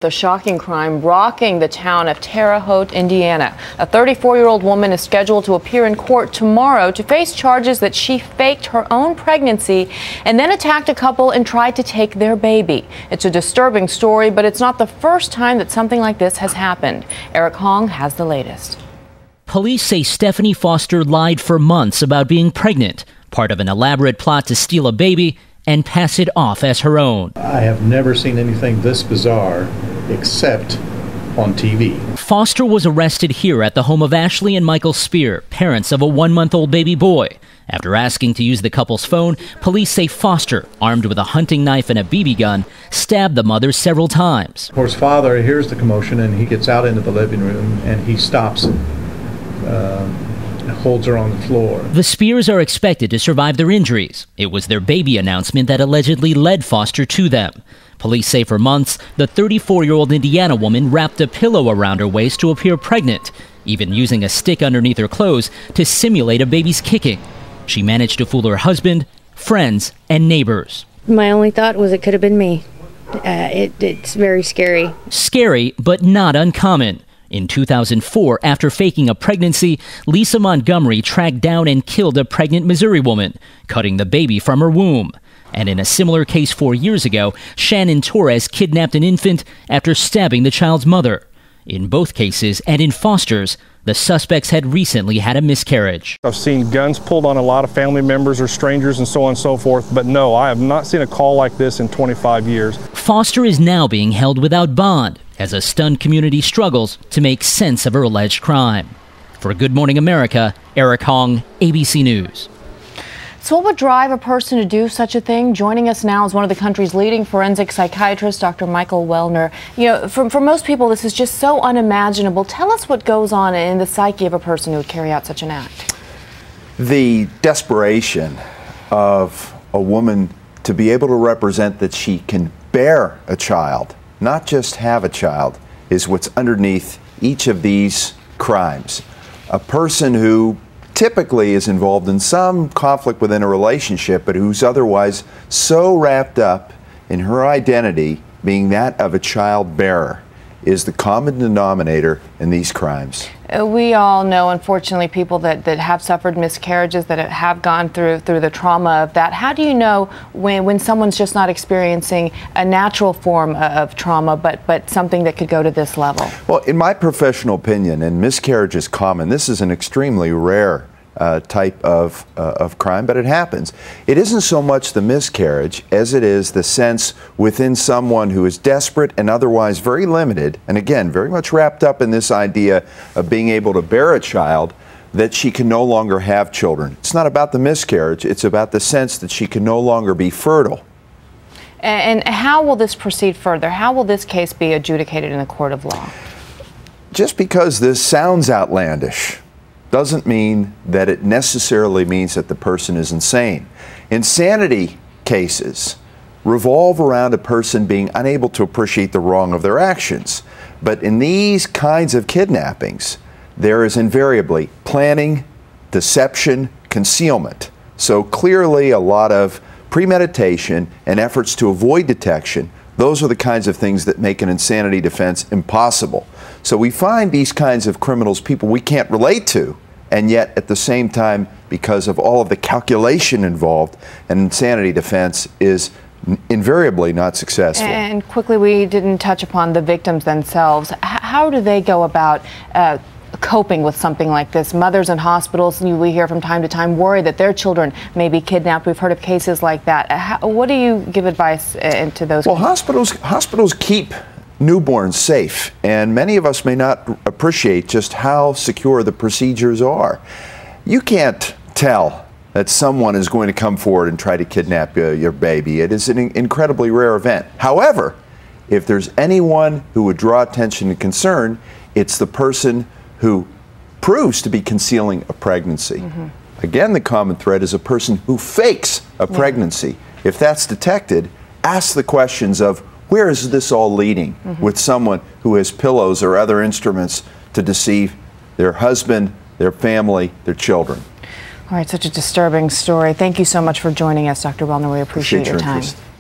The shocking crime rocking the town of Terre Haute, Indiana. A 34-year-old woman is scheduled to appear in court tomorrow to face charges that she faked her own pregnancy and then attacked a couple and tried to take their baby. It's a disturbing story, but it's not the first time that something like this has happened. Eric Hong has the latest. Police say Stephanie Foster lied for months about being pregnant, part of an elaborate plot to steal a baby and pass it off as her own. I have never seen anything this bizarre except on TV. Foster was arrested here at the home of Ashley and Michael Spear, parents of a 1-month-old baby boy. After asking to use the couple's phone, police say Foster, armed with a hunting knife and a BB gun, stabbed the mother several times. Of course, father hears the commotion and he gets out into the living room and he stops it. Holds her on the floor. The Spears are expected to survive their injuries. It was their baby announcement that allegedly led Foster to them. Police say for months, the 34-year-old Indiana woman wrapped a pillow around her waist to appear pregnant, even using a stick underneath her clothes to simulate a baby's kicking. She managed to fool her husband, friends, and neighbors. My only thought was it could have been me. It's very scary. Scary, but not uncommon. In 2004, after faking a pregnancy, Lisa Montgomery tracked down and killed a pregnant Missouri woman, cutting the baby from her womb. And in a similar case 4 years ago, Shannon Torres kidnapped an infant after stabbing the child's mother. In both cases, and in Foster's, the suspects had recently had a miscarriage. I've seen guns pulled on a lot of family members or strangers and so on and so forth, but no, I have not seen a call like this in 25 years. Foster is now being held without bond as a stunned community struggles to make sense of her alleged crime. For Good Morning America, Eric Hong, ABC News. So what would drive a person to do such a thing? Joining us now is one of the country's leading forensic psychiatrists, Dr. Michael Wellner. You know, for most people, this is just so unimaginable. Tell us what goes on in the psyche of a person who would carry out such an act. The desperation of a woman to be able to represent that she can bear a child, not just have a child, is what's underneath each of these crimes. A person who typically is involved in some conflict within a relationship, but who's otherwise so wrapped up in her identity being that of a child bearer, is the common denominator in these crimes. We all know, unfortunately, people that have suffered miscarriages, that have gone through the trauma of that. How do you know when someone's just not experiencing a natural form of trauma, but something that could go to this level? Well, in my professional opinion, and miscarriage is common, this is an extremely rare type of crime, but it happens. It isn't so much the miscarriage as it is the sense within someone who is desperate and otherwise very limited, and again, very much wrapped up in this idea of being able to bear a child, that she can no longer have children. It's not about the miscarriage, it's about the sense that she can no longer be fertile. And how will this proceed further? How will this case be adjudicated in a court of law? Just because this sounds outlandish doesn't mean that it necessarily means that the person is insane. Insanity cases revolve around a person being unable to appreciate the wrong of their actions. But in these kinds of kidnappings, there is invariably planning, deception, concealment. So clearly a lot of premeditation and efforts to avoid detection. Those are the kinds of things that make an insanity defense impossible. So we find these kinds of criminals people we can't relate to, and yet at the same time, because of all of the calculation involved, an insanity defense is invariably not successful. And quickly, we didn't touch upon the victims themselves. How do they go about coping with something like this? Mothers in hospitals, we hear from time to time, worry that their children may be kidnapped. We've heard of cases like that. What do you give advice to those? Well, hospitals keep newborns safe, and many of us may not appreciate just how secure the procedures are. You can't tell that someone is going to come forward and try to kidnap your baby. It is an incredibly rare event. However, if there's anyone who would draw attention and concern, it's the person who proves to be concealing a pregnancy. Mm-hmm. Again, the common thread is a person who fakes a pregnancy. If that's detected, ask the questions of, where is this all leading with someone who has pillows or other instruments to deceive their husband, their family, their children? All right, such a disturbing story. Thank you so much for joining us, Dr. Wellner. We appreciate your time.